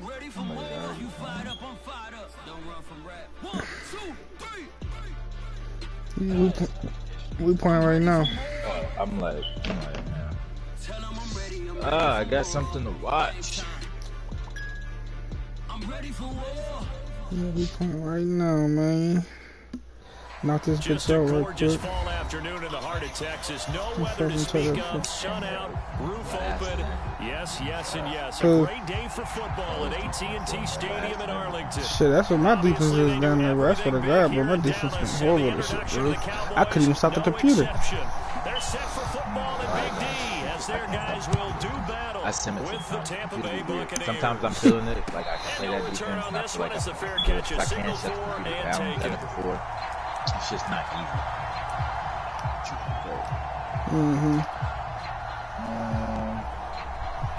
Oh my God. You fired up, I'm fired up. Don't run from rap. 1, 2, 3. We playing right now. I'm like, I got something to watch. I'm ready for war. Yeah, we playing right now, man. Knock this bitch out real quick. Just a gorgeous fall afternoon in the heart of Texas. No weather to speak of. Sun out, roof open. Yes, yes, and yes. A great day for football at AT&T Stadium in Arlington. Shit, that's what my defense is down there, bro. That's what I got, bro. My defense been horrible this shit, bro. I couldn't even stop the computer. They're set for football at Big D as their guys will do battle with the Tampa Bay Buccaneers. Sometimes I'm feeling it, like I can play that defense. And I feel like I can't shut the computer down. I've done it before. It's just not easy.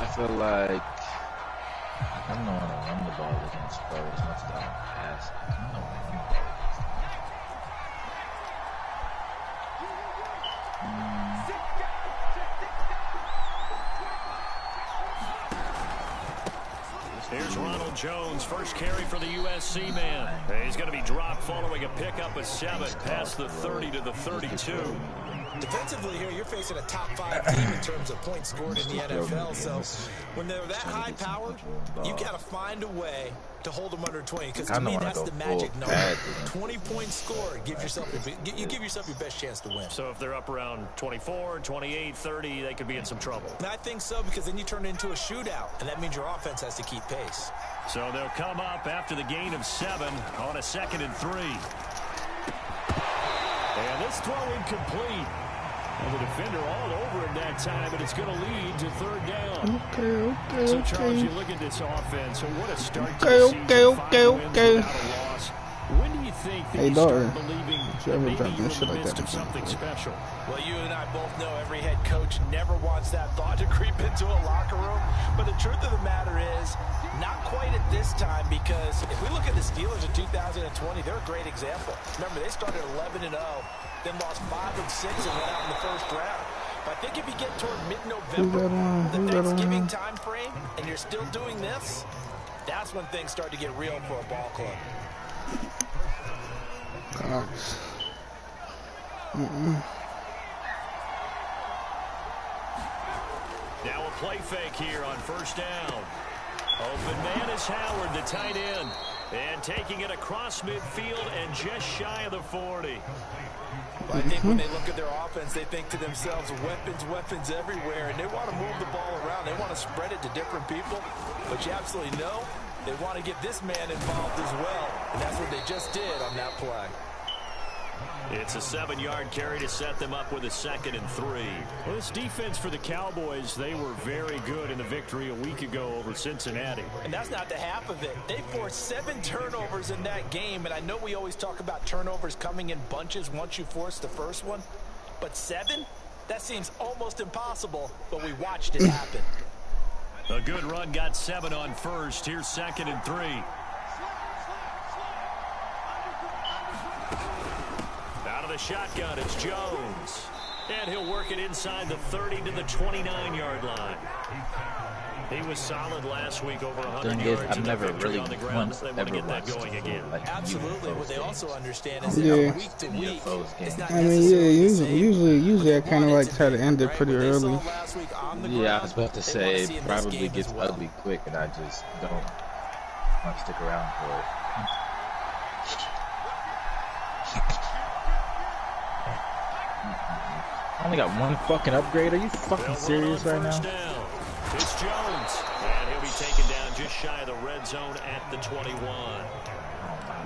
I feel like I don't know how to run the ball against Spurs as much as I pass. I don't know how to run the ball. Here's Ronald Jones, first carry for the USC man. He's going to be dropped following a pickup of 7 past the 30 to the 32. Defensively here, you're facing a top 5 team in terms of points scored in the NFL. So when they're that high powered, you got to find a way to hold them under 20. Because to me, that's the magic number. 20-point score. You give yourself your best chance to win. So if they're up around 24, 28, 30, they could be in some trouble. And I think so, because then you turn it into a shootout, and that means your offense has to keep pace. So they'll come up after the gain of 7 on a 2nd and 3. And this throw incomplete. And the defender all over him that time, and it's going to lead to 3rd down. Okay. So, Charles, you look at this offense, so what a start to the season. 5 wins without a loss. When do you think that you start believing that maybe you're in the midst of something special? Well, you and I both know every head coach never wants that thought to creep into a locker room. But the truth of the matter is, not quite at this time, because if we look at the Steelers in 2020, they're a great example. Remember, they started 11-0. Then lost 5 of 6 and went out in the first round. But I think if you get toward mid-November, the Thanksgiving time frame, and you're still doing this, that's when things start to get real for a ball club. Now a play fake here on 1st down. Open man is Howard, the tight end. And taking it across midfield and just shy of the 40. I think when they look at their offense, they think to themselves, weapons everywhere, and they want to move the ball around. They want to spread it to different people, but you absolutely know they want to get this man involved as well, and that's what they just did on that play. It's a 7-yard carry to set them up with a 2nd and 3. Well, this defense for the Cowboys, they were very good in the victory a week ago over Cincinnati. And that's not the half of it. They forced 7 turnovers in that game, and I know we always talk about turnovers coming in bunches once you force the first one, but 7? That seems almost impossible, but we watched it happen. A good run got 7 on 1st. Here's 2nd and 3. The shotgun, it's Jones. And he'll work it inside the 30 to the 29-yard line. He was solid last week, over 100 yards. I've never really on the ground. They want to get that going again. Absolutely. What they also understand is that week to week, it's not usually I kind of like try to end it pretty early. Yeah, I was about to say it probably gets ugly quick, and I just don't want to stick around for it. I only got 1 fucking upgrade. Are you fucking serious right now? It's Jones, and he'll be taken down just shy of the red zone at the 21.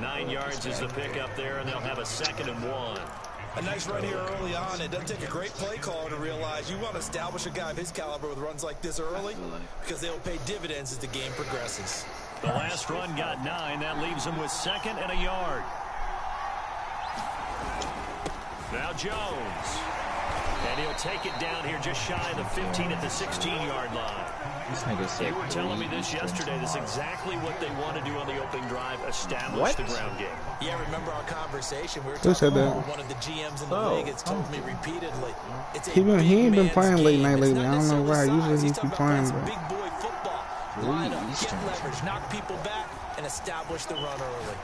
9 yards is the pickup there, and they'll have a 2nd and 1. A nice run here early on. It doesn't take a great play caller to realize you want to establish a guy of his caliber with runs like this early, because they'll pay dividends as the game progresses. The last run got 9. That leaves him with 2nd and a yard. Now Jones. And he'll take it down here just shy of the 15 at the 16-yard line. You were telling me this yesterday. This is exactly what they want to do on the opening drive, establish the ground game. Yeah, remember our conversation? We were talking about one of the GMs in the league. It's told me repeatedly. He ain't been playing late night lately. I don't know why. Usually he's been playing, bro. Big boy football. Line up, get leverage, knock people back, and establish the run early.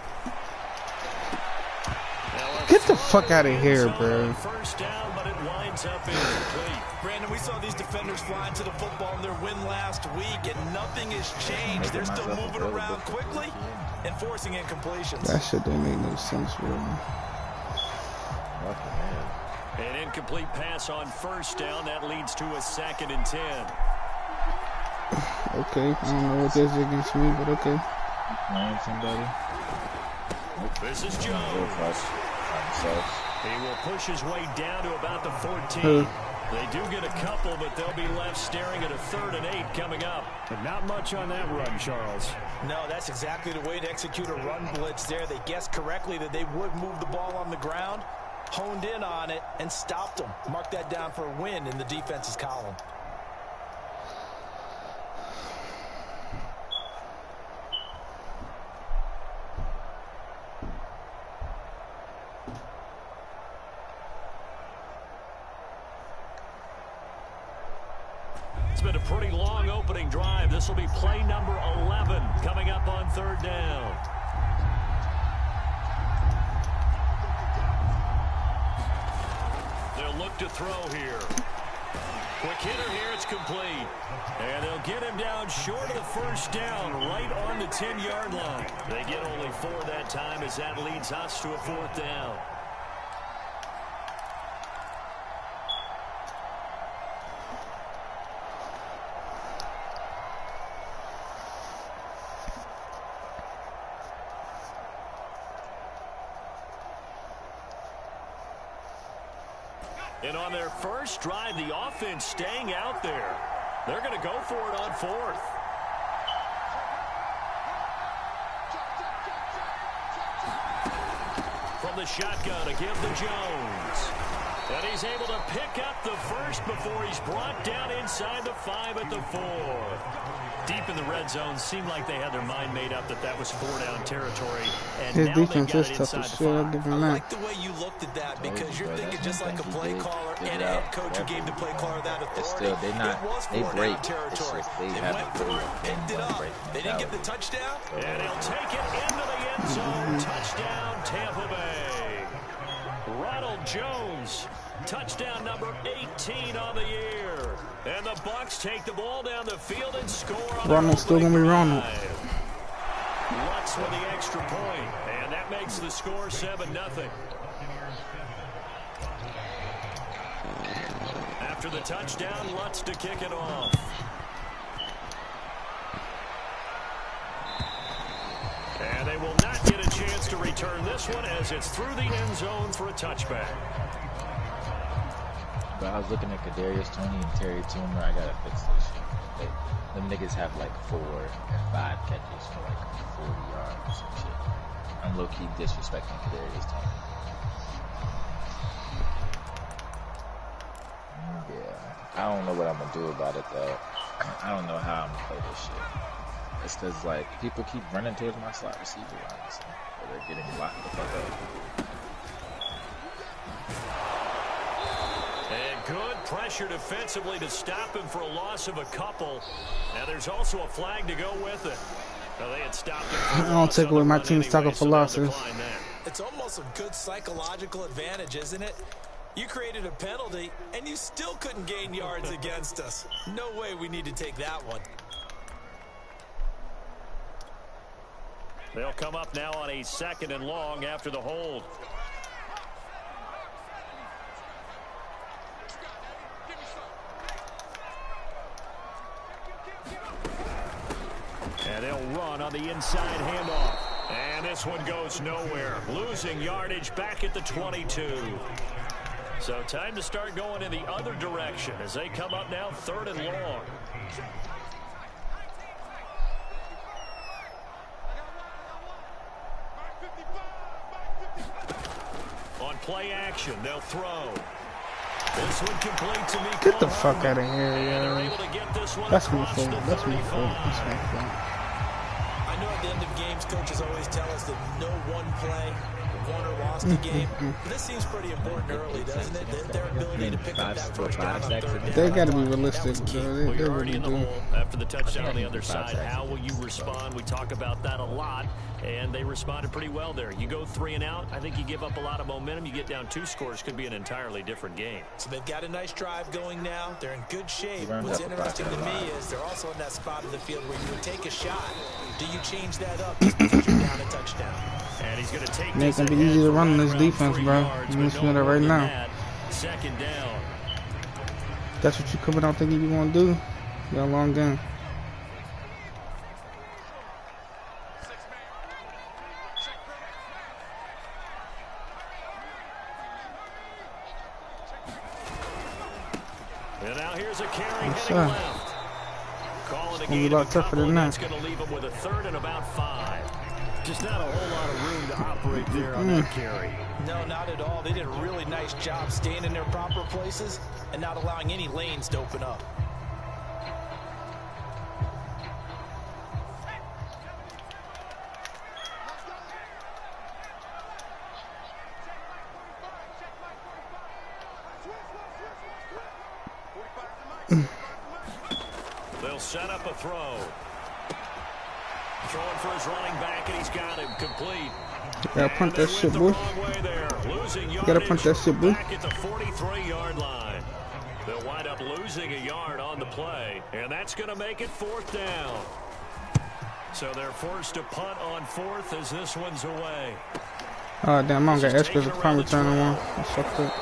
Get the fuck out of here, bro. First down, but it winds up incomplete. Brandon, we saw these defenders flying to the football in their win last week, and nothing has changed. They're still moving around quickly and forcing incompletions. That shit didn't make no sense, bro. An incomplete pass on first down. That leads to a 2nd and 10. Okay, I don't know what this is against me, but okay. Playing somebody. This is Jones. He will push his way down to about the 14. They do get a couple, but they'll be left staring at a 3rd and 8 coming up. But not much on that run, Charles. No, that's exactly the way to execute a run blitz there. They guessed correctly that they would move the ball on the ground, honed in on it, and stopped them. Mark that down for a win in the defense's column. It's been a pretty long opening drive. This will be play number 11 coming up on 3rd down. They'll look to throw here. Quick hitter here, it's complete. And they'll get him down short of the first down, right on the 10-yard line. They get only 4 that time as that leads us to a 4th down. And on their first drive, the offense staying out there. They're going to go for it on 4th. From the shotgun to give to Jones. And he's able to pick up the first before he's brought down inside the 5 at the 4. Deep in the red zone, seemed like they had their mind made up that was 4-down territory. And His now they defense got is it tough inside as the shit. I'll 5. give I him that. like the way you looked at that because you're thinking just like a play caller and a head coach who gave the play caller that authority. Still, it was 4-down territory. They went for it, picked it up. They didn't get the touchdown. And he'll take it into the end zone. Touchdown, Tampa Bay. Ronald Jones, touchdown number 18 on the year. And the Bucs take the ball down the field and score on Ronald's still going to be Ronald. Lutz with the extra point, and that makes the score 7-0. After the touchdown, Lutz to kick it off. And they will not get a chance to return this one as it's through the end zone for a touchback. But I was looking at Kadarius Toney and Terry Toomer. I gotta fix this shit. Them niggas have like 4 and 5 catches for like 40 yards or some shit. I'm low-key disrespecting Kadarius Toney. Yeah, I don't know what I'm gonna do about it though. I don't know how I'm gonna play this shit. It's cause like people keep running towards my slot receiver, honestly. Or they're getting blocked the fuck up. And good pressure defensively to stop him for a loss of a couple. Now there's also a flag to go with it. Now they had stopped him. I don't take away my team's tackle for losses. It's almost a good psychological advantage, isn't it? You created a penalty, and you still couldn't gain yards against us. No way we need to take that one. They'll come up now on a 2nd and long after the hold. And they'll run on the inside handoff. And this one goes nowhere. Losing yardage back at the 22. So time to start going in the other direction as they come up now 3rd and long. On play action, they'll throw. This one complete to me. Get the fuck out of here, yo. That's my fault. That's my fault. That's my fault. I know at the end of games, coaches always tell us that no one play won or lost a game. This seems pretty important early, doesn't it? Their ability to pick up that first down on third down. They got to be realistic. Well, you're already in the hole after the touchdown on the other side. side. How will you respond? We talk about that a lot, and they responded pretty well there. You go 3 and out, I think you give up a lot of momentum. You get down 2 scores, could be an entirely different game. So they've got a nice drive going now. They're in good shape. What's interesting to me is they're also in that spot of the field where you would take a shot. Do you change that up just because you're down a touchdown? And he's going to take it's gonna be easy to run this defense, bro. I'm just doing that right now. Second down. That's what you coming out thinking you want to do. You got a long game. And now here's a carry heading left. Calling a It's gonna be a lot tougher than that. That's going to leave him with a third and about 5. Just not a whole lot of room to operate there on that carry. No, not at all. They did a really nice job staying in their proper places and not allowing any lanes to open up. They'll set up a throw. Throwing for his running back, and he's got him complete. Gotta punt that shit, boy. Gotta punt that shit, boy. Back at the 43-yard line. They'll wind up losing a yard on the play, and that's going to make it 4th down. So they're forced to punt on 4th as this one's away. Oh, damn, I don't got extras to punt return on one. That's fucked up.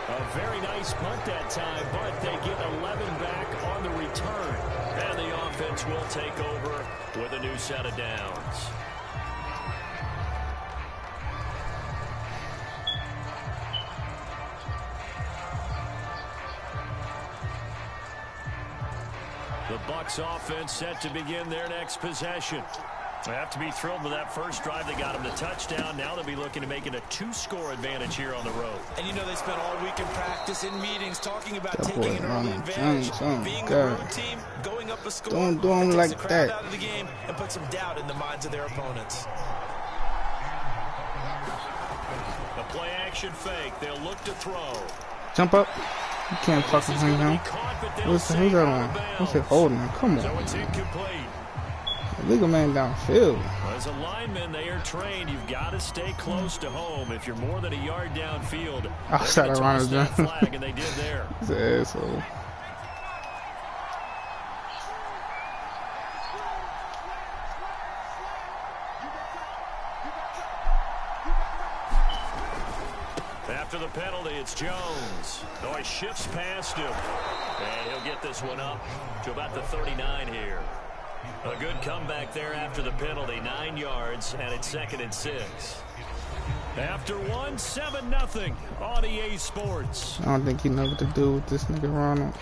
A very nice punt that time, but they get 11 back on the return. And the offense will take over with a new set of downs. The Bucs offense set to begin their next possession. They have to be thrilled with that first drive. They got him the touchdown. Now they'll be looking to make it a 2-score advantage here on the road. And you know they spent all week in practice, in meetings, talking about taking an early advantage. Being a road team, going up a score. Don't do them like that. Out of the game and put some doubt in the minds of their opponents. A play action fake. They'll look to throw. Jump up. You can't fucking hang him. Who's that on? What's it holding him? Come on. So it's incomplete. Legal man downfield. As a lineman, they are trained. You've got to stay close to home. If you're more than a yard downfield, outside of Ronald Johnson. Flag, and they did there. He's an asshole. After the penalty, it's Jones. No, he shifts past him. And he'll get this one up to about the 39 here. A good comeback there after the penalty. 9 yards, and it's 2nd and 6. After 1, 7-0 on EA Sports. I don't think he knows what to do with this nigga Ronald.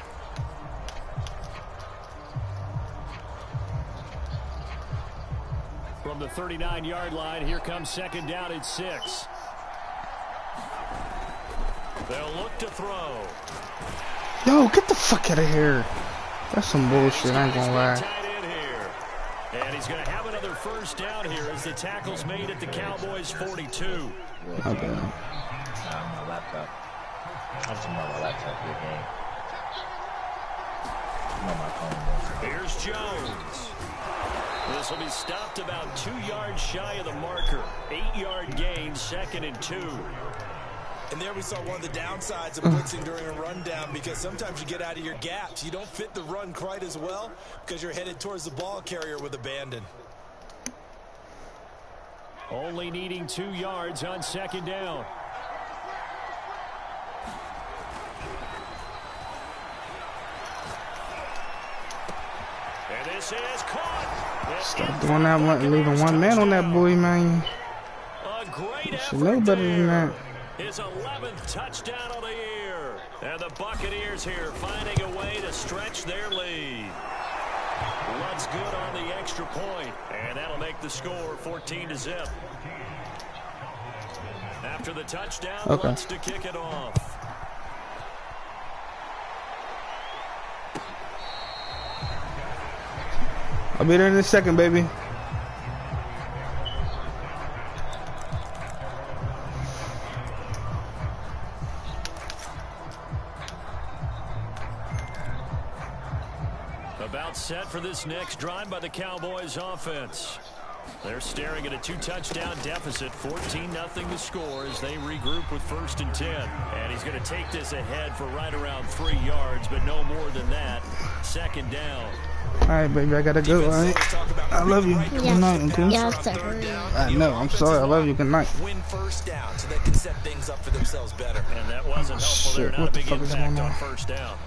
From the 39-yard line, here comes 2nd down at 6. They'll look to throw. Yo, get the fuck out of here. That's some bullshit, I ain't gonna lie. And he's going to have another first down here as the tackle's made at the Cowboys' 42. Okay. My laptop. I'm just on my laptop for the game. I'm on my phone. Here's Jones. This will be stopped about 2 yards shy of the marker. 8-yard gain, 2nd and 2. And there we saw one of the downsides of blitzing during a rundown, because sometimes you get out of your gaps. You don't fit the run quite as well because you're headed towards the ball carrier with abandon. Only needing 2 yards on 2nd down. And this is caught. Stop doing that one, leaving one man on that boy, man. A great You should know better than that. His 11th touchdown of the year. And the Buccaneers here finding a way to stretch their lead. Ludd's good on the extra point, and that'll make the score 14-0. After the touchdown, Ludd's to kick it off. I'll be there in a second, baby. About set for this next drive by the Cowboys offense. They're staring at a 2-touchdown deficit, 14-0 the score as they regroup with 1st and 10. And he's going to take this ahead for right around 3 yards, but no more than that. 2nd down. All right, baby, I gotta go. All right, I love you. Good night, Uncle. Yes, sir. I know. I'm sorry. I love you. Good night. Win 1st down so they can set things up for themselves better. And that wasn't helpful there. Shit, Not what a the big fuck is impact going on on? 1st down.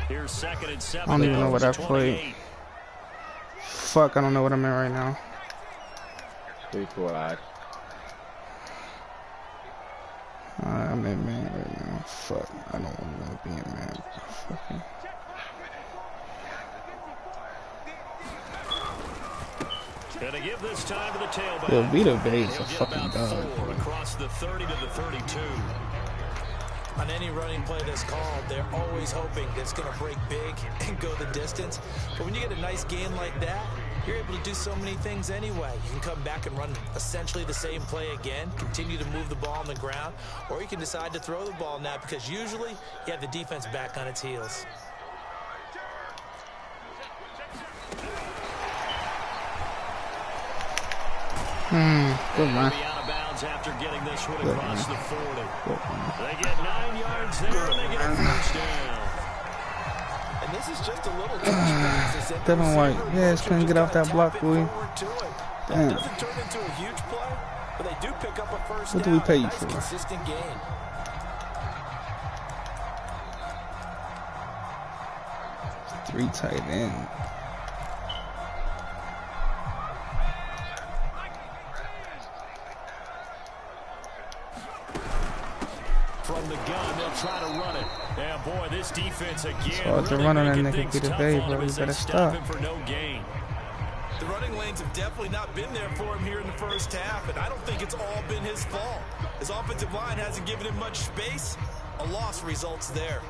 Here's 2nd and 7. I don't even know what I played. Fuck, I don't know what I'm in right now. 3 wide. I'm in man right now. Fuck, I don't want to be in man. Fucking. Gonna give this time to the tailback. Yo, Vita Bay's a He'll get fucking about dog. 4 across the 30 to the 32. On any running play that's called, they're always hoping that it's going to break big and go the distance. But when you get a nice gain like that, you're able to do so many things anyway. You can come back and run essentially the same play again, continue to move the ball on the ground, or you can decide to throw the ball now because usually you have the defense back on its heels. Good man. Out of bounds after getting this one across the 40. They get 9 yards there, and they get a 1st down. And this is just a little Devin White. Yes, couldn't get off that block, boy. Damn. Doesn't turn into a huge play, but they do pick up a 1st What do down. we pay you Nice for? consistent gain. Three tight end. From the gun, they'll try to run it. Yeah, boy, this defense again. It's hard to really run on that making nigga things Peter tough Bay, on bro. him You as they better stop stop. him for no gain. The running lanes have definitely not been there for him here in the 1st half, and I don't think it's all been his fault. His offensive line hasn't given him much space. A loss results there.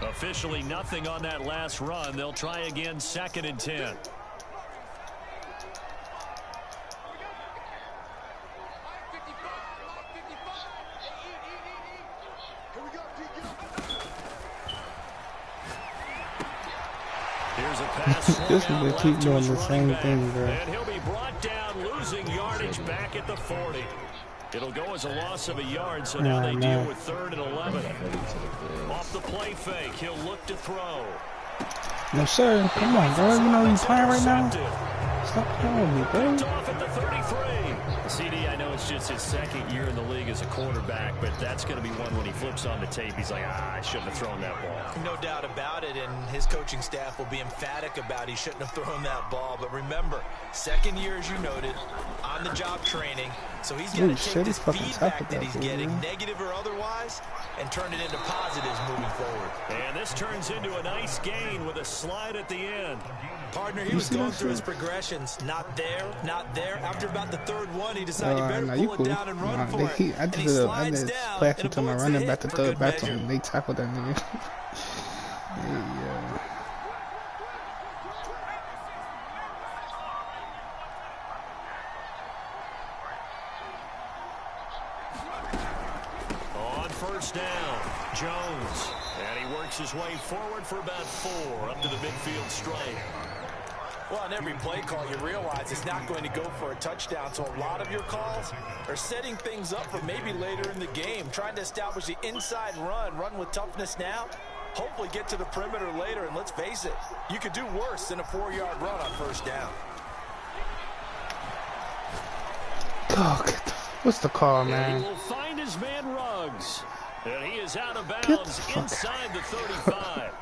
Officially nothing on that last run. They'll try again, 2nd and 10. Here's a pass. This nigga keep doing the same thing, bro. And he'll be brought down, losing yardage back at the 40. It'll go as a loss of a yard, so now they deal with 3rd and 11. Off the play fake, he'll look to throw. No, sir. Come on, bro. You know you playing right now? Stop playing with me, bro. Off at the 33. CD, I know it's just his 2nd year in the league as a quarterback, but that's going to be one when he flips on the tape. He's like, I shouldn't have thrown that ball. No doubt about it, and his coaching staff will be emphatic about he shouldn't have thrown that ball. But remember, 2nd year, as you noted, on-the-job training, so he's going to take this feedback that he's getting, negative or otherwise, and turn it into positives moving forward. And this turns into a nice gain with a slide at the end. Partner, he was going through his progressions. Not there, not there. After about the 3rd one, he decided he better pull it down and run for it. I just passed it to my running back to throw it back to him. They tackled that nigga. On 1st down, Jones. And he works his way forward for about 4 up to the midfield stripe. Well, on every play call, you realize it's not going to go for a touchdown, so a lot of your calls are setting things up for maybe later in the game, trying to establish the inside run with toughness now, hopefully get to the perimeter later, and let's face it, you could do worse than a 4-yard run on 1st down. Oh, what's the call, man? He will find his man Ruggs, and he is out of bounds inside the 35.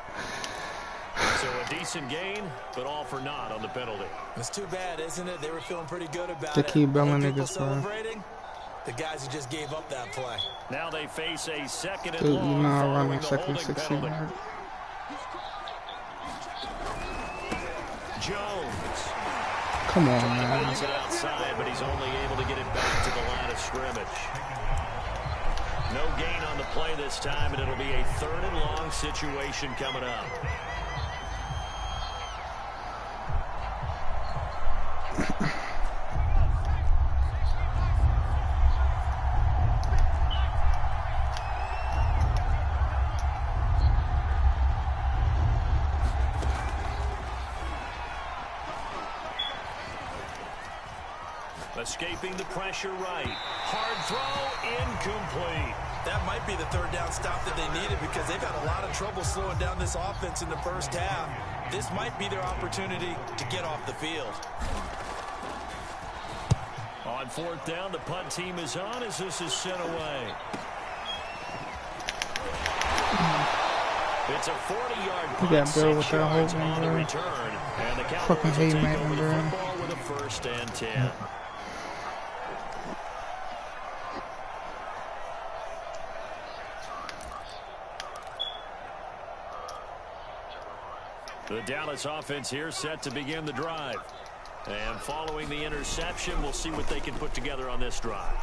So a decent gain, but all for naught on the penalty. It's too bad, isn't it? They were feeling pretty good about To it. keep belling People niggas, bro. celebrating, the guys who just gave up that play. Now they face a 2nd and Dude, long you know I following run the 2nd holding 16, penalty. right? Jones. Come on, Trying to man. bounce it outside, but he's only able to get it back to the line of scrimmage. No gain on the play this time, and it'll be a 3rd and long situation coming up. Escaping the pressure right. Hard throw, incomplete. That might be the 3rd down stop that they needed because they've had a lot of trouble slowing down this offense in the first half. This might be their opportunity to get off the field. On 4th down, the punt team is on as this is sent away. It's a 40-yard punt. You got Bill with 6 that yards whole on the bro. return. And the Cowboys Fucking hate will take Matt, over the bro. football with a 1st and 10. The Dallas offense here set to begin the drive. And following the interception, we'll see what they can put together on this drive.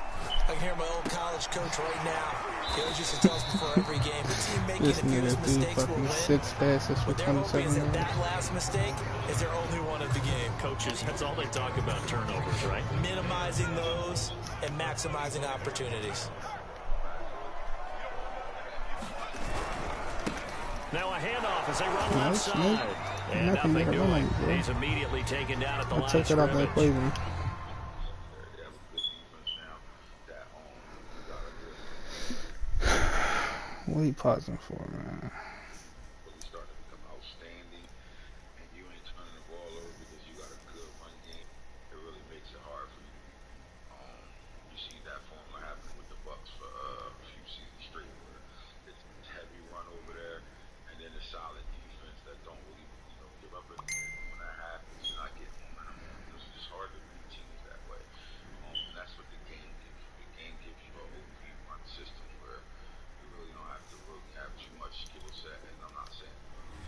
I can hear my old college coach right now. He always used to tell us before every game, the team making This the fewest nigga threw mistakes will fucking win. 6 passes for What they're hoping is 27 that yards. that last mistake is their only one of the game. Coaches, that's all they talk about, turnovers, right? Minimizing those and maximizing opportunities. Now a handoff as they run left Nice, side. Nick. And Nothing nothing to run doing. like, bro. He's immediately taken down at the I line of took it off that scrimmage. equation. What are you pausing for, man? –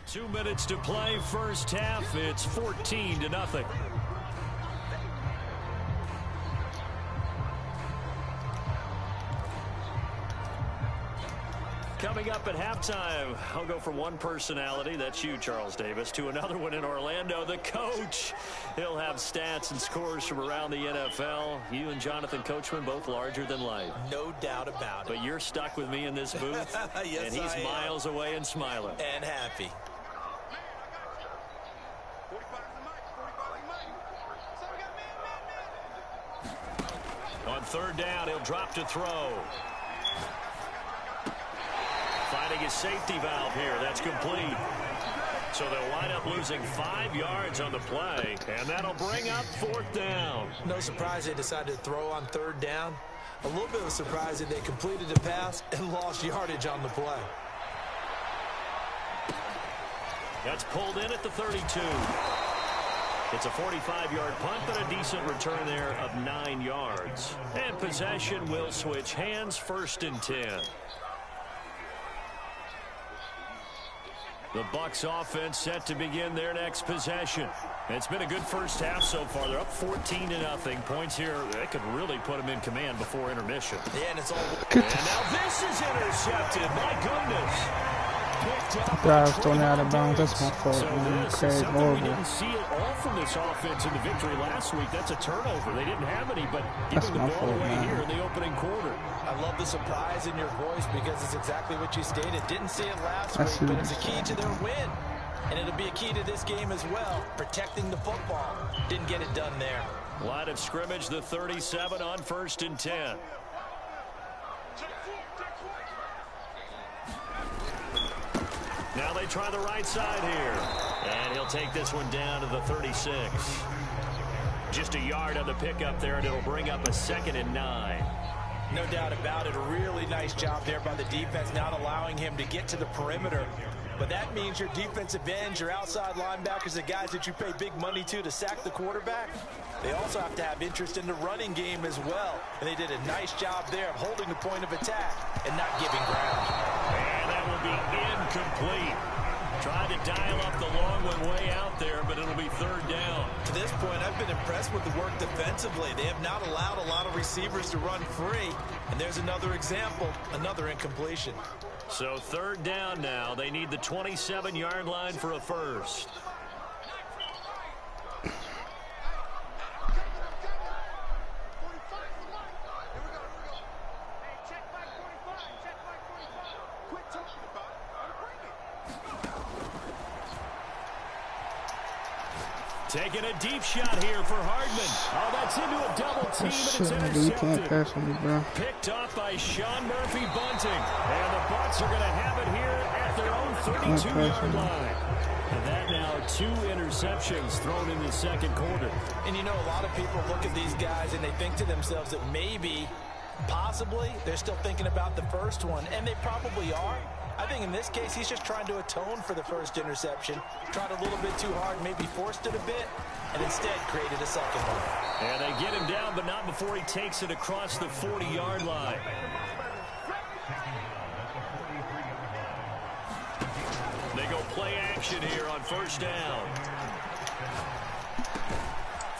2 minutes to play, first half. It's 14-0. Coming up at halftime, I'll go from one personality, that's you, Charles Davis, to another one in Orlando, the coach. He'll have stats and scores from around the NFL. You and Jonathan Coachman, both larger than life. No doubt about it. But you're stuck with me in this booth, Yes, and he's I am. miles away and smiling. And happy. On 3rd down, he'll drop to throw. Finding his safety valve here. That's complete. So they'll wind up losing 5 yards on the play, and that'll bring up 4th down. No surprise they decided to throw on 3rd down. A little bit of a surprise that they completed the pass and lost yardage on the play. That's pulled in at the 32. It's a 45-yard punt, but a decent return there of 9 yards. And possession will switch hands, 1st and 10. The Bucs offense set to begin their next possession. It's been a good first half so far. They're up 14-0. Points here, they could really put them in command before intermission. Yeah, and it's all. And now this is intercepted. My goodness. Drive thrown out of bounds. That's my fault, So man. this is Craig, something we horrible. didn't see at all from this offense in the victory last week. That's a turnover. They didn't have any, but That's giving the my ball fault, away man. here in the opening quarter. I love the surprise in your voice because it's exactly what you stated. Didn't see it last That's week, but huge. it's a key to their win. And it'll be a key to this game as well, protecting the football. Didn't get it done there. Line of scrimmage, the 37 on 1st and 10. Now they try the right side here. And he'll take this one down to the 36. Just a yard on the pickup there, and it'll bring up a 2nd and 9. No doubt about it. A really nice job there by the defense, not allowing him to get to the perimeter. But that means your defensive ends, your outside linebackers, the guys that you pay big money to sack the quarterback, they also have to have interest in the running game as well. And they did a nice job there of holding the point of attack and not giving ground. And that will be incomplete. Tried to dial up the long one way out there, but it'll be third down. To this point, I've been impressed with the work defensively. They have not allowed a lot of receivers to run free. And there's another example, another incompletion. So third down now. They need the 27-yard line for a first. Taking a deep shot here for Hardman. Oh, that's into a double team, and it's intercepted. You can't pass on me, bro. Picked off by Sean Murphy Bunting. And the Bucs are going to have it here at their own 32-yard line. And that now 2 interceptions thrown in the second quarter. And you know, a lot of people look at these guys and they think to themselves that maybe, possibly, they're still thinking about the first one. And they probably are. I think in this case, he's just trying to atone for the first interception. Tried a little bit too hard, maybe forced it a bit, and instead created a second one. And they get him down, but not before he takes it across the 40-yard line. They go play action here on first down.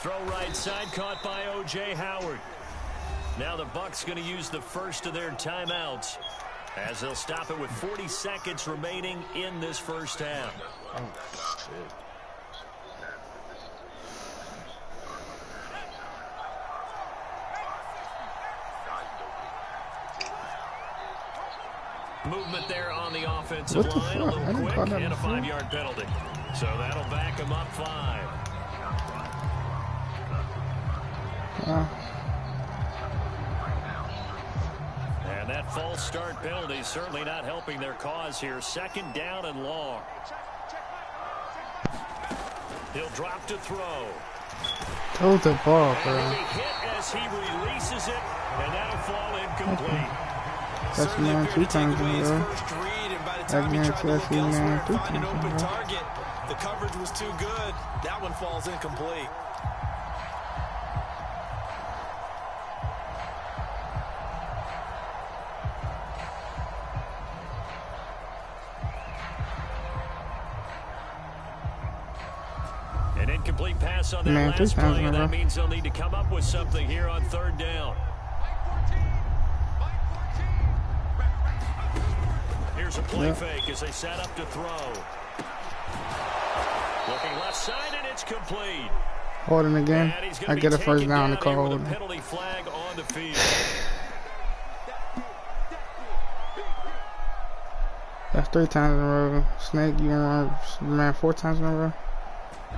Throw right side, caught by O.J. Howard. Now the Bucs going to use the first of their timeouts, as they'll stop it with 40 seconds remaining in this first half. Oh, shit. Movement there on the offensive line. A little quick and a 5-yard penalty. So that'll back him up 5. And that false start penalty certainly not helping their cause here. Second down and long. He'll drop to throw. Throw the ball, bro. And he hit as he releases it, and that'll fall incomplete. That's man 2 times in a row. That man that's man 3 times in a row. Target. The coverage was too good. That one falls incomplete. An incomplete pass on that last play, and that means they'll need to come up with something here on third down. Here's a play fake as they set up to throw. Looking left side, and it's complete. Holding again. I get a first down to call. With a penalty flag on the field. That's 3 times in a row. Snake, you want man 4 times in a row?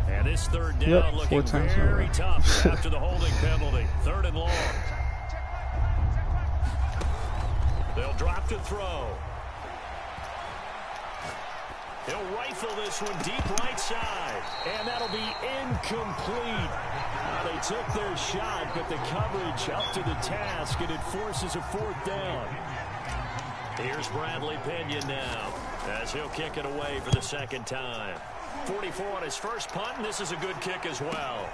And this third down looking very tough after the holding penalty. Third and long. They'll drop to throw. He'll rifle this one deep right side. And that'll be incomplete. They took their shot, but the coverage up to the task, and it forces a 4th down. Here's Bradley Pinion now, as he'll kick it away for the second time. 44 on his first punt, and this is a good kick as well.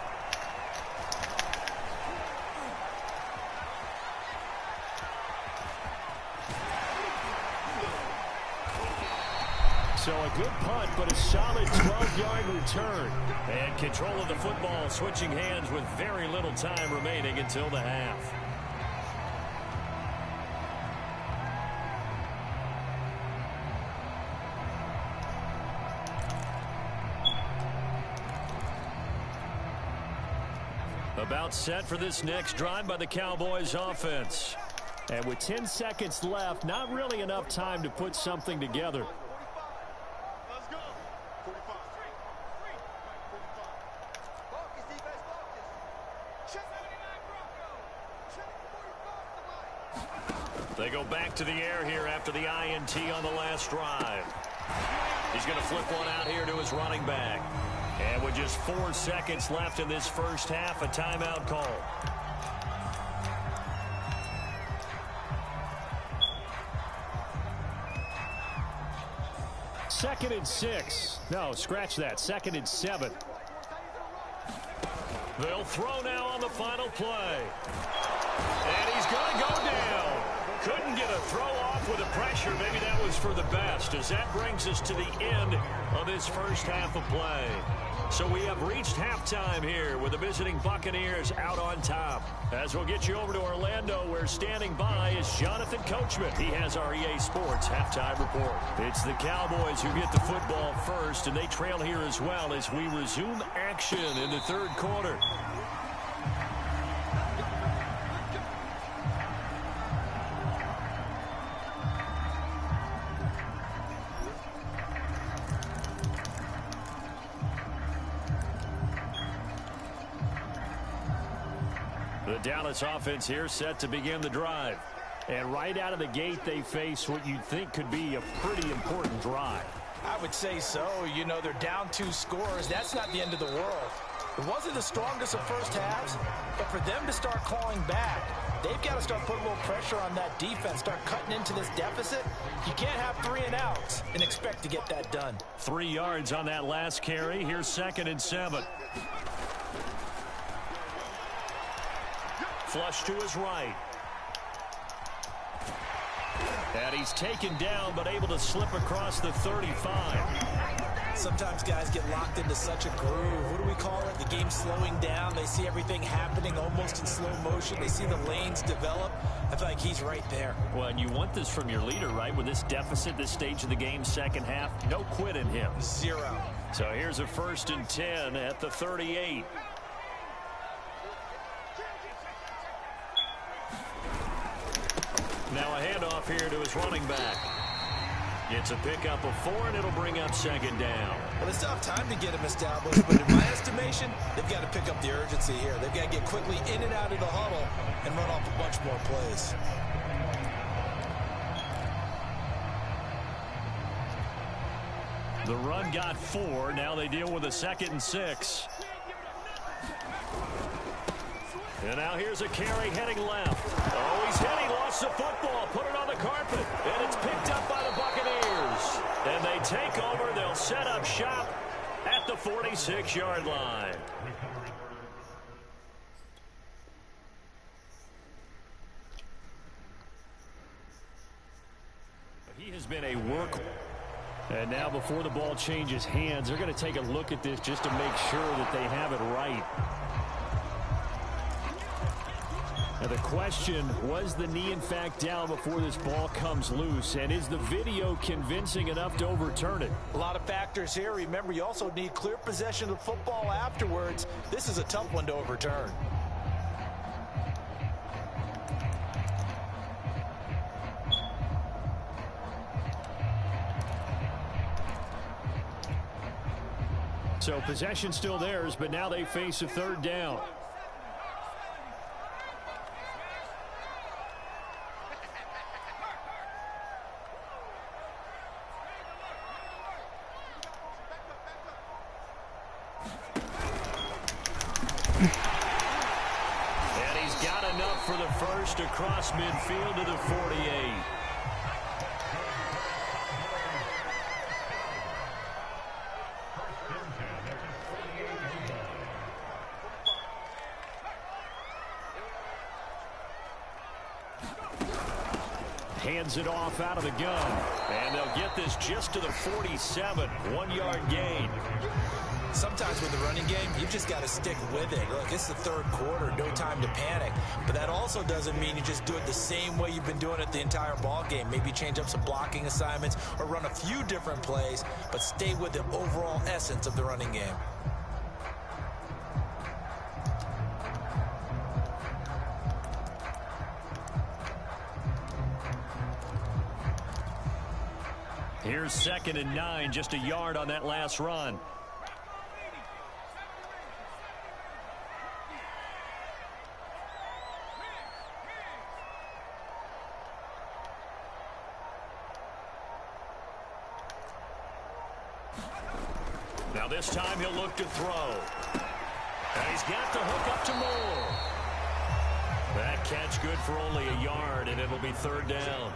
So a good punt, but a solid 12-yard return. And control of the football switching hands with very little time remaining until the half. About set for this next drive by the Cowboys offense. And with 10 seconds left, not really enough time to put something together. They go back to the air here after the INT on the last drive. He's going to flip one out here to his running back. And with just 4 seconds left in this first half, a timeout call. Second and 6. No, scratch that. Second and 7. They'll throw now on the final play. And he's going to go down. Couldn't get a throw off with the pressure. Maybe that was for the best, as that brings us to the end of this first half of play. So we have reached halftime here with the visiting Buccaneers out on top. As we'll get you over to Orlando, where standing by is Jonathan Coachman. He has our EA Sports halftime report. It's the Cowboys who get the football first, and they trail here as well as we resume action in the third quarter. The Dallas offense here set to begin the drive. And right out of the gate, they face what you'd think could be a pretty important drive. I would say so. You know, they're down 2 scores. That's not the end of the world. It wasn't the strongest of first halves, but for them to start clawing back, they've got to start putting a little pressure on that defense, start cutting into this deficit. You can't have 3 and outs and expect to get that done. 3 yards on that last carry. Here's 2nd and 7. Flush to his right. And he's taken down, but able to slip across the 35. Sometimes guys get locked into such a groove. What do we call it? The game slowing down. They see everything happening almost in slow motion. They see the lanes develop. I feel like he's right there. Well, and you want this from your leader, right? With this deficit, this stage of the game, second half, no quit in him. 0. So here's a 1st and 10 at the 38. Now a handoff here to his running back. It's a pickup of 4, and it'll bring up 2nd down. Well, it's tough time to get him established, but in my estimation, they've got to pick up the urgency here. They've got to get quickly in and out of the huddle and run off a bunch more plays. The run got 4. Now they deal with a 2nd and 6. And now here's a carry heading left. Oh, he's hit. He lost the football. Put it on the carpet. And it's picked up by the Buccaneers. And they take over. They'll set up shop at the 46-yard line. He has been a work. And now before the ball changes hands, they're going to take a look at this just to make sure that they have it right. Now the question, was the knee in fact down before this ball comes loose? And is the video convincing enough to overturn it? A lot of factors here. Remember, you also need clear possession of football afterwards. This is a tough one to overturn. So possession still theirs, but now they face a 3rd down. And he's got enough for the first across midfield to the 48. Hands it off out of the gun. And they'll get this just to the 47. 1-yard gain. Sometimes with the running game, you've just got to stick with it. Look, it's the 3rd quarter, no time to panic. But that also doesn't mean you just do it the same way you've been doing it the entire ball game. Maybe change up some blocking assignments or run a few different plays, but stay with the overall essence of the running game. Here's 2nd and 9, just a yard on that last run. Now this time he'll look to throw. And he's got the hook up to Moore. That catch good for only a yard, and it'll be 3rd down.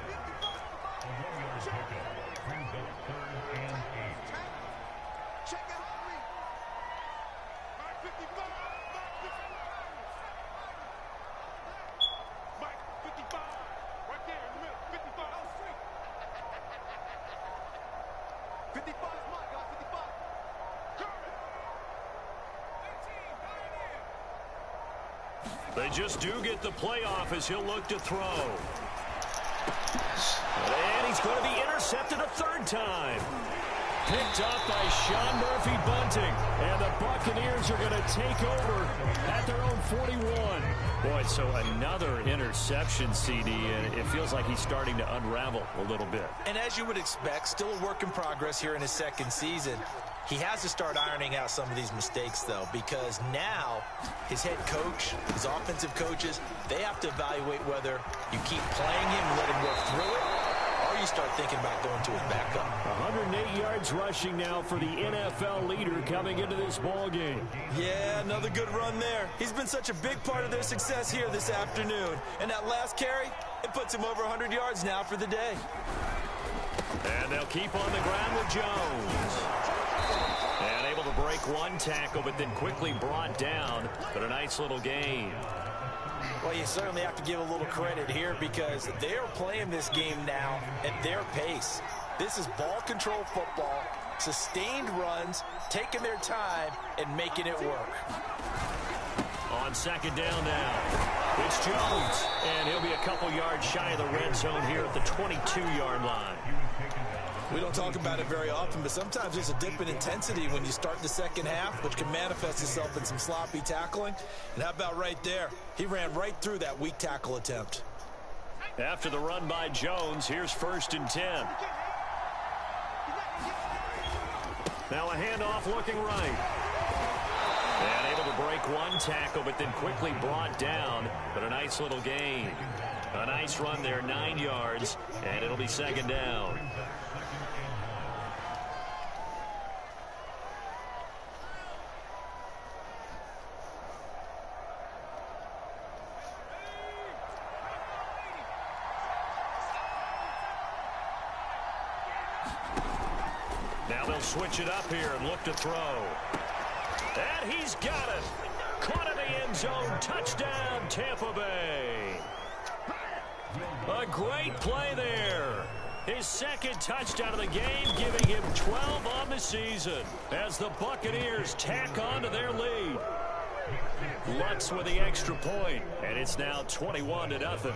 They just do get the playoff as he'll look to throw. And he's going to be intercepted a third time. Picked up by Sean Murphy Bunting. And the Buccaneers are going to take over at their own 41. Boy, so another interception, CD, and it feels like he's starting to unravel a little bit. And as you would expect, still a work in progress here in his second season. He has to start ironing out some of these mistakes, though, because now his head coach, his offensive coaches, they have to evaluate whether you keep playing him and let him work through it, or you start thinking about going to his backup. 108 yards rushing now for the NFL leader coming into this ball game. Yeah, another good run there. He's been such a big part of their success here this afternoon. And that last carry, it puts him over 100 yards now for the day. And they'll keep on the ground with Jones. And able to break one tackle, but then quickly brought down. But a nice little gain. Well, you certainly have to give a little credit here because they're playing this game now at their pace. This is ball control football, sustained runs, taking their time, and making it work. On second down now, it's Jones. And he'll be a couple yards shy of the red zone here at the 22-yard line. We don't talk about it very often, but sometimes there's a dip in intensity when you start the second half, which can manifest itself in some sloppy tackling. And how about right there? He ran right through that weak tackle attempt. After the run by Jones, here's 1st and 10. Now a handoff looking right. And able to break one tackle, but then quickly brought down. But a nice little gain. A nice run there, 9 yards, and it'll be second down. Now they'll switch it up here and look to throw. And he's got it. Caught in the end zone. Touchdown, Tampa Bay. A great play there. His second touchdown of the game, giving him 12 on the season as the Buccaneers tack on to their lead. Lutz with the extra point, and it's now 21-0.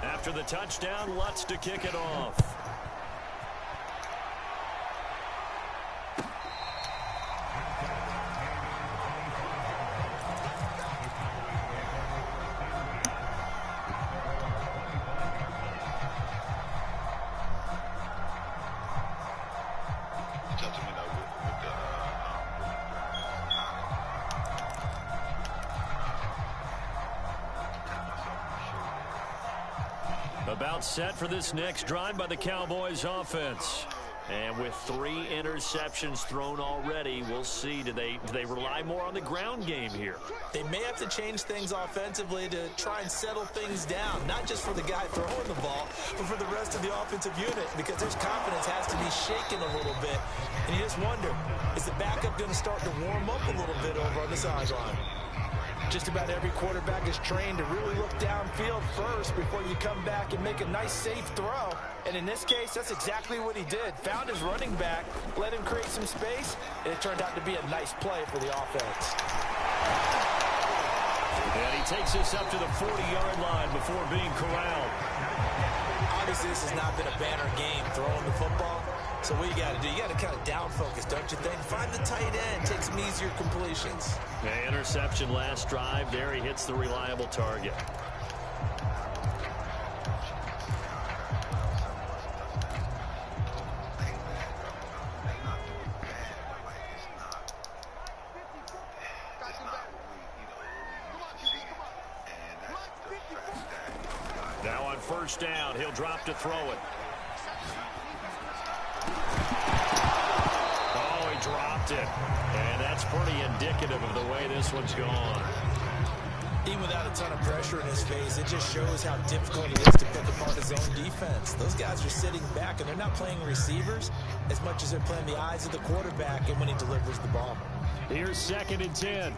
After the touchdown, Lutz to kick it off. About set for this next drive by the Cowboys offense. And with 3 interceptions thrown already, we'll see. Do they rely more on the ground game here? They may have to change things offensively to try and settle things down, not just for the guy throwing the ball, but for the rest of the offensive unit, because their confidence has to be shaken a little bit. And you just wonder, is the backup going to start to warm up a little bit over on the sideline? Just about every quarterback is trained to really look downfield first before you come back and make a nice, safe throw. And in this case, that's exactly what he did. Found his running back, let him create some space, and it turned out to be a nice play for the offense. And he takes us up to the 40-yard line before being corralled. Obviously, this has not been a banner game throwing the football. So what you got to do, you got to kind of down focus, don't you think? Find the tight end, take some easier completions. The interception last drive. There he hits the reliable target. Now on first down, he'll drop to throw it. Oh, he dropped it. And that's pretty indicative of the way this one's gone. Even without a ton of pressure in his face, it just shows how difficult it is to pick apart his own defense. Those guys are sitting back, and they're not playing receivers as much as they're playing the eyes of the quarterback and when he delivers the ball. Here's 2nd and 10.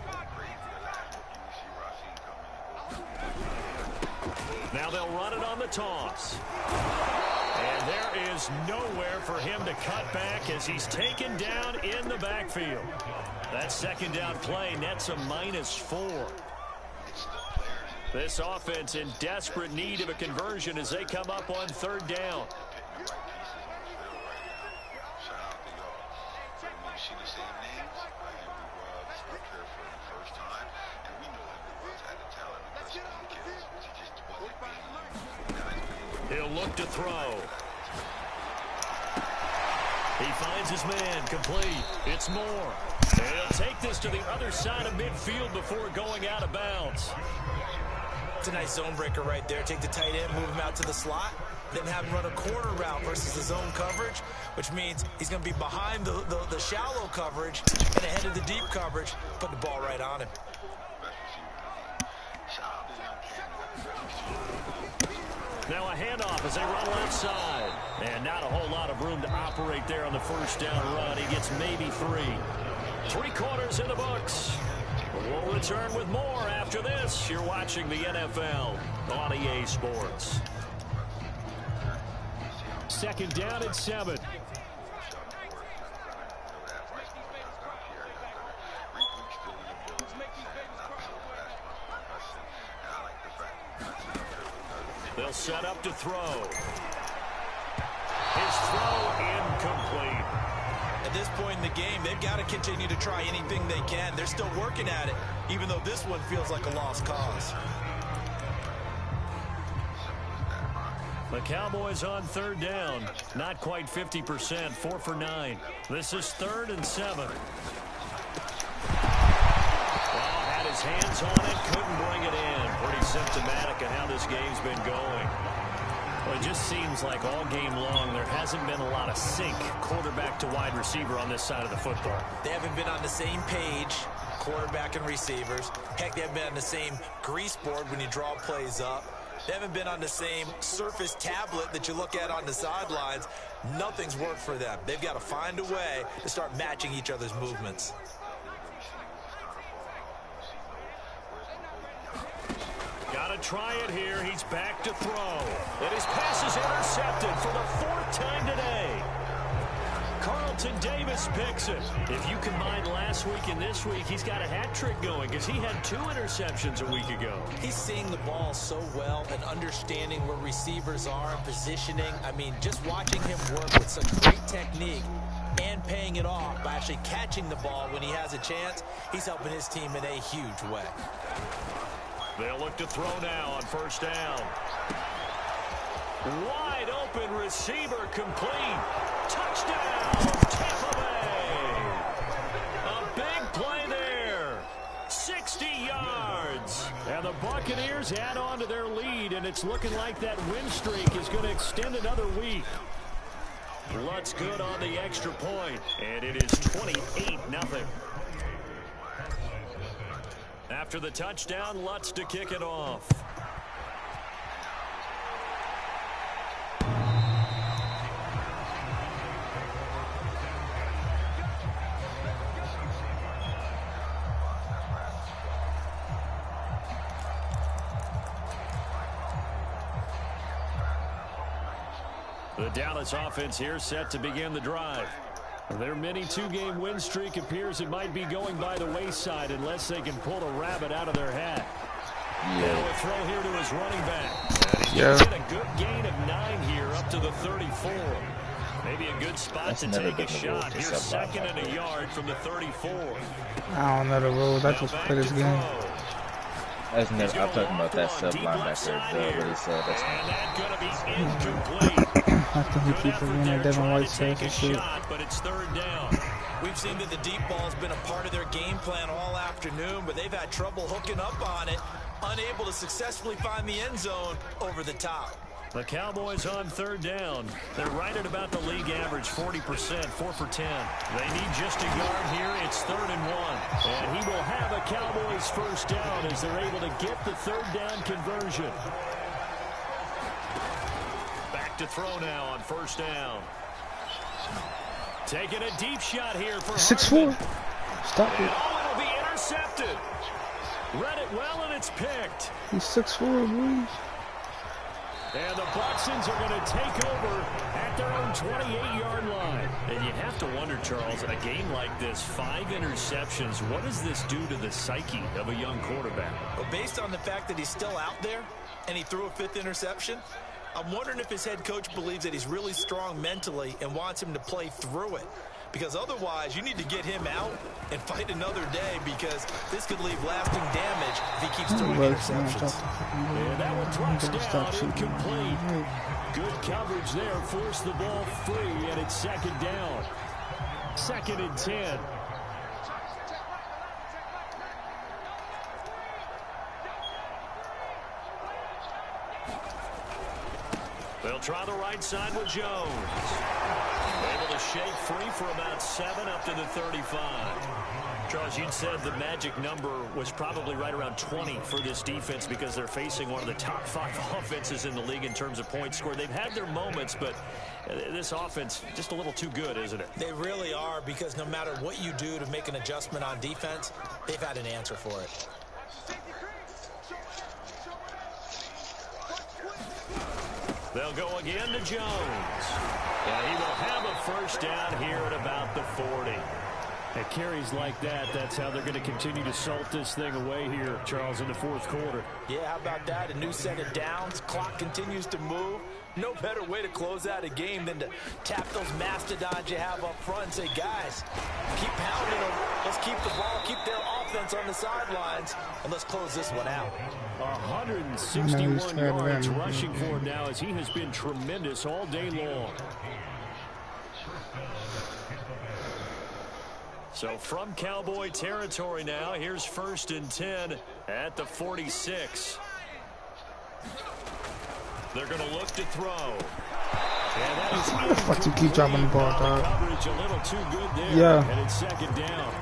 Now they'll run it on the toss. And there is nowhere for him to cut back as he's taken down in the backfield. That second down play nets a -4. This offense in desperate need of a conversion as they come up on third down. He'll look to throw. He finds his man, complete. It's Moore. And he'll take this to the other side of midfield before going out of bounds. It's a nice zone breaker right there. Take the tight end, move him out to the slot, then have him run a corner route versus the zone coverage, which means he's going to be behind the shallow coverage and ahead of the deep coverage. Put the ball right on him. Now a handoff as they run left side. And not a whole lot of room to operate there on the first down run. He gets maybe 3. 3 quarters in the books. We'll return with more after this. You're watching the NFL on EA Sports. Second down and 7. They'll set up to throw. His throw incomplete. At this point in the game, they've got to continue to try anything they can. They're still working at it, even though this one feels like a lost cause. The Cowboys on third down. Not quite 50%, 4 for 9. This is 3rd and 7. Well, had his hands on it, couldn't bring it in. Pretty symptomatic of how this game's been going. Well, it just seems like all game long there hasn't been a lot of sync quarterback to wide receiver on this side of the football. They haven't been on the same page, quarterback and receivers. Heck, they haven't been on the same grease board when you draw plays up. They haven't been on the same surface tablet that you look at on the sidelines. Nothing's worked for them. They've got to find a way to start matching each other's movements. Got to try it here. He's back to throw. And his pass is intercepted for the 4th time today. Carlton Davis picks it. If you combine last week and this week, he's got a hat trick going because he had 2 interceptions a week ago. He's seeing the ball so well and understanding where receivers are and positioning. I mean, just watching him work with such great technique and paying it off by actually catching the ball when he has a chance, he's helping his team in a huge way. They'll look to throw now on first down. Wide open receiver complete. Touchdown, Tampa Bay. A big play there. 60 yards. And the Buccaneers add on to their lead, and it's looking like that win streak is going to extend another week. Lutz good on the extra point, and it is 28-0. After the touchdown, Lutz to kick it off. The Dallas offense here set to begin the drive. Their mini 2-game win streak appears it might be going by the wayside unless they can pull a rabbit out of their hat. Now a throw here to his running back. And he gets a good gain of 9 here up to the 34. Maybe a good spot to take a shot. Here's 2nd and a yard from the 34. I don't know the rules. I just play this game. I'm talking about that sub linebacker. What he said. That's going to be incomplete. I think he keeps forgetting that Devin White says and shit. But it's 3rd down. We've seen that the deep ball has been a part of their game plan all afternoon, but they've had trouble hooking up on it, unable to successfully find the end zone over the top. The Cowboys on 3rd down. They're right at about the league average, 40%, 4 for 10. They need just a yard here. It's 3rd and 1. And he will have a Cowboys first down as they're able to get the 3rd down conversion. Back to throw now on first down. Taking a deep shot here for 6'4". Stop it. Oh, it'll be intercepted. Read it well, and it's picked. He's 6'4", boy. And the Bucsons are going to take over at their own 28-yard line. And you have to wonder, Charles, in a game like this, 5 interceptions, what does this do to the psyche of a young quarterback? Well, based on the fact that he's still out there and he threw a 5th interception, I'm wondering if his head coach believes that he's really strong mentally and wants him to play through it. Because otherwise, you need to get him out and fight another day, because this could leave lasting damage if he keeps throwing interceptions. And that one drops down, incomplete. Good coverage there, forced the ball free, and it's 2nd down. 2nd and 10. They'll try the right side with Jones. Able to shake free for about 7 up to the 35. Charles, you'd said the magic number was probably right around 20 for this defense, because they're facing one of the top 5 offenses in the league in terms of points scored. They've had their moments, but this offense just a little too good, isn't it? They really are, because no matter what you do to make an adjustment on defense, they've had an answer for it. They'll go again to Jones. And he will have a 1st down here at about the 40. At carries like that, that's how they're going to continue to salt this thing away here, Charles, in the 4th quarter. Yeah, how about that? A new set of downs. Clock continues to move. No better way to close out a game than to tap those mastodons you have up front and say, guys, keep pounding them. Let's keep the ball, keep their offense on the sidelines, and let's close this one out. 161 yards rushing for him now, as he has been tremendous all day long. So from Cowboy territory now, here's 1st and 10 at the 46. They're going to look to throw. And that is How the fuck you keep dropping the ball, dog? Coverage a little too good there. Yeah. And it's 2nd down.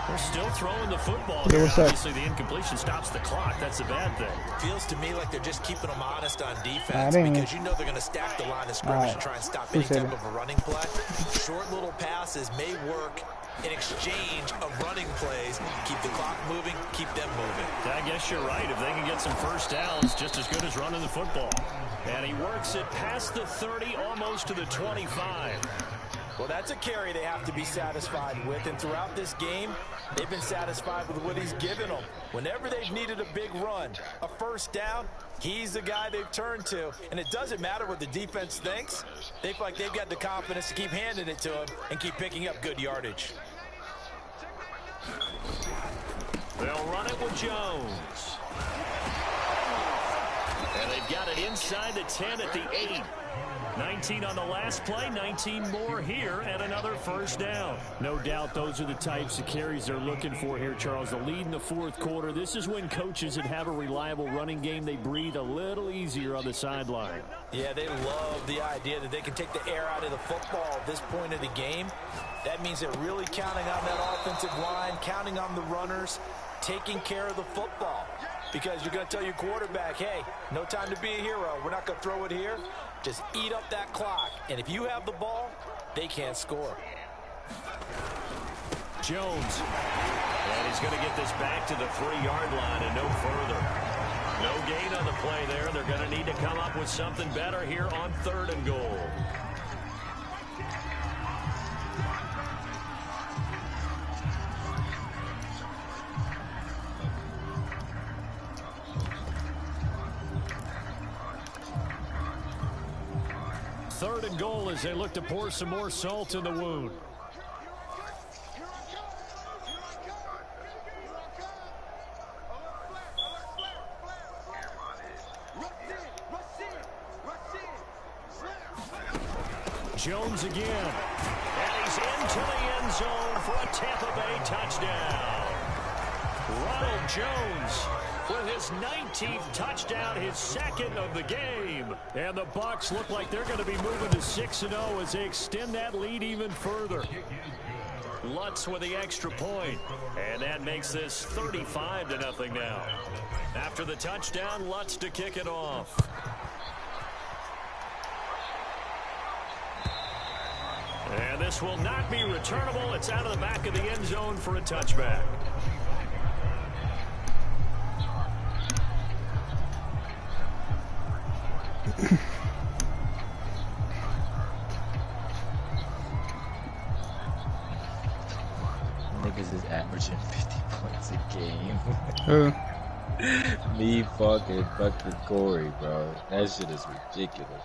They're still throwing the football. Yeah, what's that? Obviously, the incompletion stops the clock. That's a bad thing. Feels to me like they're just keeping them honest on defense, because you know they're going to stack the line of scrimmage and try and stop any type of a running play. Short little passes may work in exchange of running plays. Keep the clock moving, keep them moving. I guess you're right. If they can get some 1st downs, just as good as running the football. And he works it past the 30, almost to the 25. Well, that's a carry they have to be satisfied with, and throughout this game, they've been satisfied with what he's given them. Whenever they've needed a big run, a 1st down, he's the guy they've turned to, and it doesn't matter what the defense thinks. They feel like they've got the confidence to keep handing it to him and keep picking up good yardage. They'll run it with Jones. And they've got it inside the 10 at the 8. 19 on the last play, 19 more here, and another 1st down. No doubt those are the types of carries they're looking for here, Charles. The lead in the 4th quarter. This is when coaches that have a reliable running game, they breathe a little easier on the sideline. Yeah, they love the idea that they can take the air out of the football at this point of the game. That means they're really counting on that offensive line, counting on the runners, taking care of the football. Because you're going to tell your quarterback, hey, no time to be a hero. We're not going to throw it here. Just eat up that clock. And if you have the ball, they can't score. Jones. And he's going to get this back to the 3-yard line and no further. No gain on the play there. They're going to need to come up with something better here on 3rd and goal. Third and goal as they look to pour some more salt in the wound. Jones again. And he's into the end zone for a Tampa Bay touchdown. Ronald Jones with his 19th touchdown, his 2nd of the game. And the Bucs look like they're going to be moving to 6-0 as they extend that lead even further. Lutz with the extra point. And that makes this 35-0 now. After the touchdown, Lutz to kick it off. And this will not be returnable. It's out of the back of the end zone for a touchback. Niggas is averaging 50 points a game. Me fucking Corey, bro. That shit is ridiculous.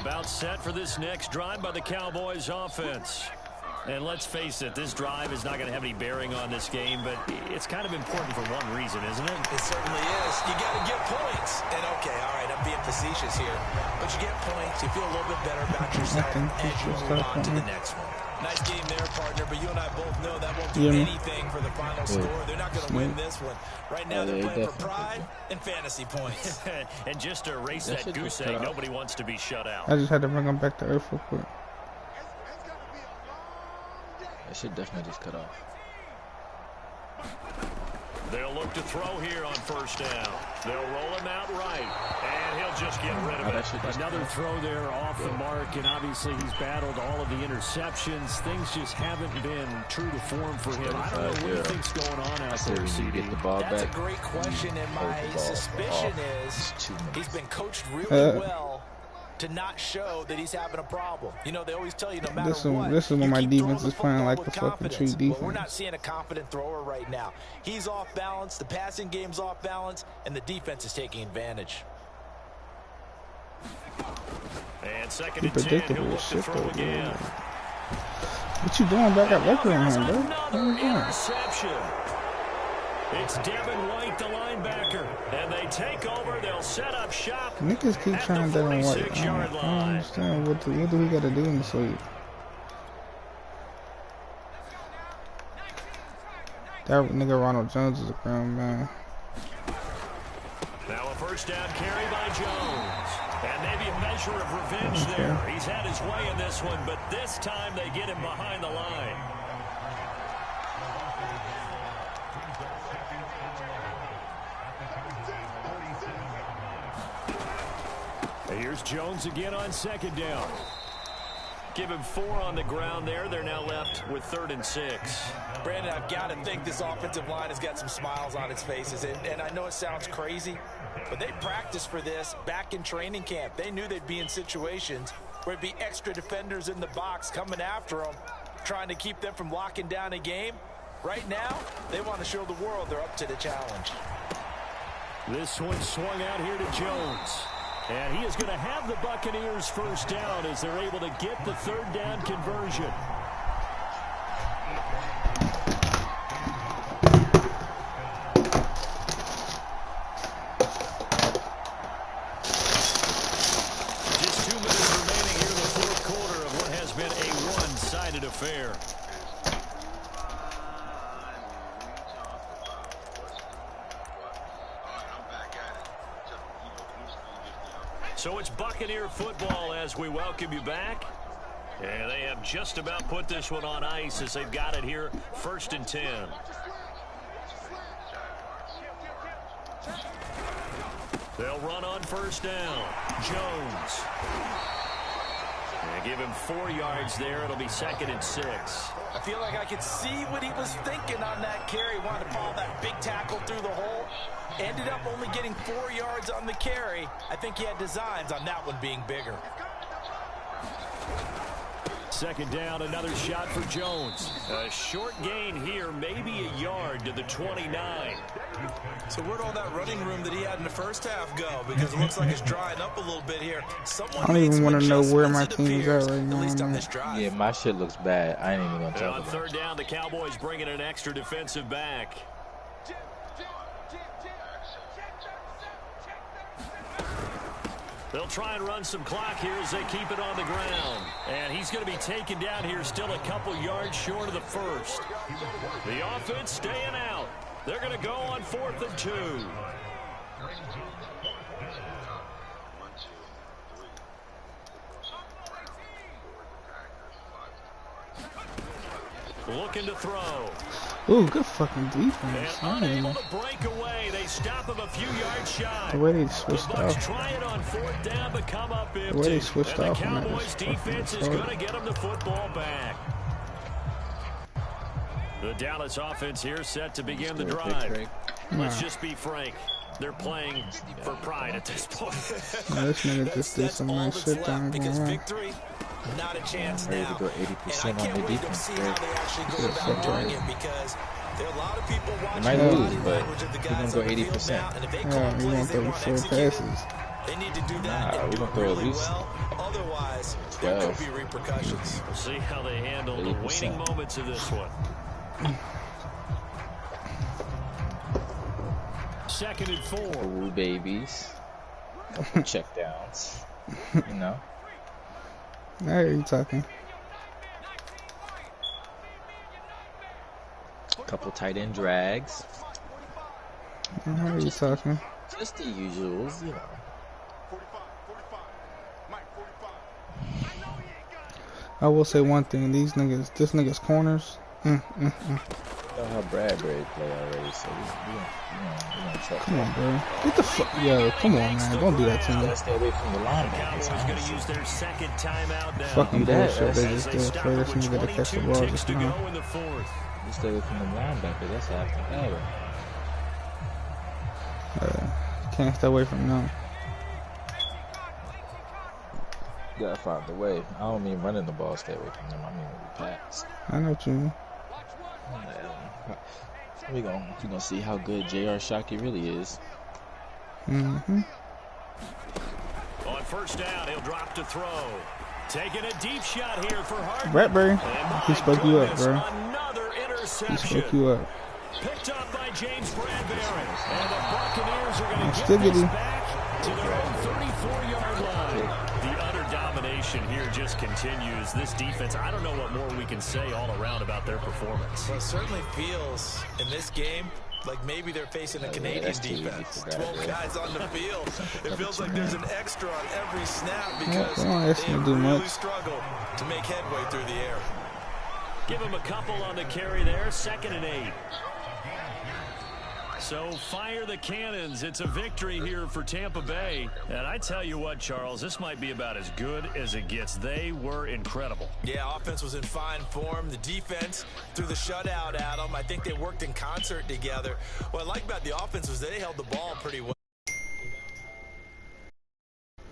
About set for this next drive by the Cowboys offense. And let's face it, this drive is not going to have any bearing on this game, but it's kind of important for one reason, isn't it? It certainly is. You got to get points. And okay, all right, I'm being facetious here, but you get points, you feel a little bit better about yourself as you move on to the next one. Nice game there, partner, but you and I both know that won't do anything for the final score. They're not going to win this one. Right now, they're playing for pride and fantasy points. And just to erase that goose egg, nobody wants to be shut out. I just had to bring them back to earth real quick. That shit definitely just cut off. They'll look to throw here on first down. They'll roll him out right, and he'll just get rid of it. Another throw there off the mark, and obviously he's battled all of the interceptions. Things just haven't been true to form for him. I don't know what do you think's going on out there, CD. That's a great question, and my suspicion is he's been coached really well to not show that he's having a problem. You know, they always tell you no matter what. This is when my defense is playing like the fucking true defense. Well, we're not seeing a confident thrower right now. He's off balance, the passing game's off balance, and the defense is taking advantage. And second and 10, he'll look to throw again. What you doing back at record on him, bro? Another interception. It's Devin White, the linebacker, and they take over. They'll set up shop. Niggas keep trying to Devin White. I don't understand what do we got to do in this league. That nigga Ronald Jones is a grown man. Now a first down carry by Jones, and maybe a measure of revenge there. He's had his way in this one, but this time they get him behind the line. Here's Jones again on second down. Give him 4 on the ground there. They're now left with 3rd and 6. Brandon, I've got to think this offensive line has got some smiles on its faces. And I know it sounds crazy, but they practiced for this back in training camp. They knew they'd be in situations where it'd be extra defenders in the box coming after them, trying to keep them from locking down a game. Right now, they want to show the world they're up to the challenge. This one swung out here to Jones. And he is going to have the Buccaneers first down as they're able to get the 3rd down conversion. Just 2 minutes remaining here in the 4th quarter of what has been a one-sided affair. So it's Buccaneer football as we welcome you back. And they have just about put this one on ice as they've got it here, 1st and 10. They'll run on first down. Jones. And give him 4 yards there. It'll be 2nd and 6. I feel like I could see what he was thinking on that carry. Wanted to follow that big tackle through the hole. Ended up only getting 4 yards on the carry. I think he had designs on that one being bigger. 2nd down, another shot for Jones. A short gain here, maybe a yard to the 29. So where'd all that running room that he had in the first half go? Because it looks like it's drying up a little bit here. I don't even want to know where my team is at right now. At least on this drive. Yeah, my shit looks bad. I ain't even gonna talk about it. On 3rd down, the Cowboys bringing an extra defensive back. They'll try and run some clock here as they keep it on the ground. And he's going to be taken down here still a couple yards short of the 1st. The offense staying out. They're going to go on 4th and 2. Looking to throw. Ooh, good fucking defense. And unable to break away. They stop him a few yards shy. The way they switched the Bucs off. try it on 4th down, but come up empty. The way they switched and off the on that Cowboys was defense is going to get them the football back. The Dallas offense here set to begin the drive. Let's just be frank. They're playing for pride at this point. No, this nigga just did some nice shit down because victory, not a chance now. Ready to go 80% on the defense. See how they actually go about doing it, because there are a lot of people watching. They might lose, but we're gonna go 80%. Yeah, you want 34 passes. They need to do that and do it really well. Otherwise, there could be repercussions. We'll see how they handle the waning moments of this one. 2nd and 4. Ooh, babies. Couple check downs. You know. I hear you talking. Couple tight end drags. I hear you talking. Just the usuals, you know. I will say one thing. These niggas, this nigga's corners. You know how Bradbury play already, so we gonna check. Come on, bro. Get the fuck, yo, come on, man. Don't do that to me. Let's stay away from the linebackers. Cowboys going to use their 2nd timeout now. Fucking bullshit. They just They did for start this with nigga to catch the ball 22 just to now. go in the 4th. Let's stay away from the linebackers. That's half the battle. Can't stay away from them. You gotta find the way. I don't mean running the ball, stay away from them. I mean when we pass. I know what you mean. We're gonna see how good J.R. Shockey really is. Mm-hmm. On 1st down, he'll drop to throw. Taking a deep shot here for Hardman. Bradbury, he spoke you up, bro. Another interception. He spoke you up. Picked up by James Bradbury. And the Buccaneers are going to get Stiggity. this back to their own 34-yard line. The utter domination here just continues. This defense, I don't know what more we can say all around about their performance. Well, it certainly feels in this game like maybe they're facing a Canadian defense. 12 guys on the field. It feels like there's an extra on every snap because they really struggle to make headway through the air. Give him a couple on the carry there. 2nd and 8. So fire the cannons. It's a victory here for Tampa Bay. And I tell you what, Charles, this might be about as good as it gets. They were incredible. Yeah, offense was in fine form. The defense through the shutout, Adam. I think they worked in concert together. What I like about the offense was they held the ball pretty well.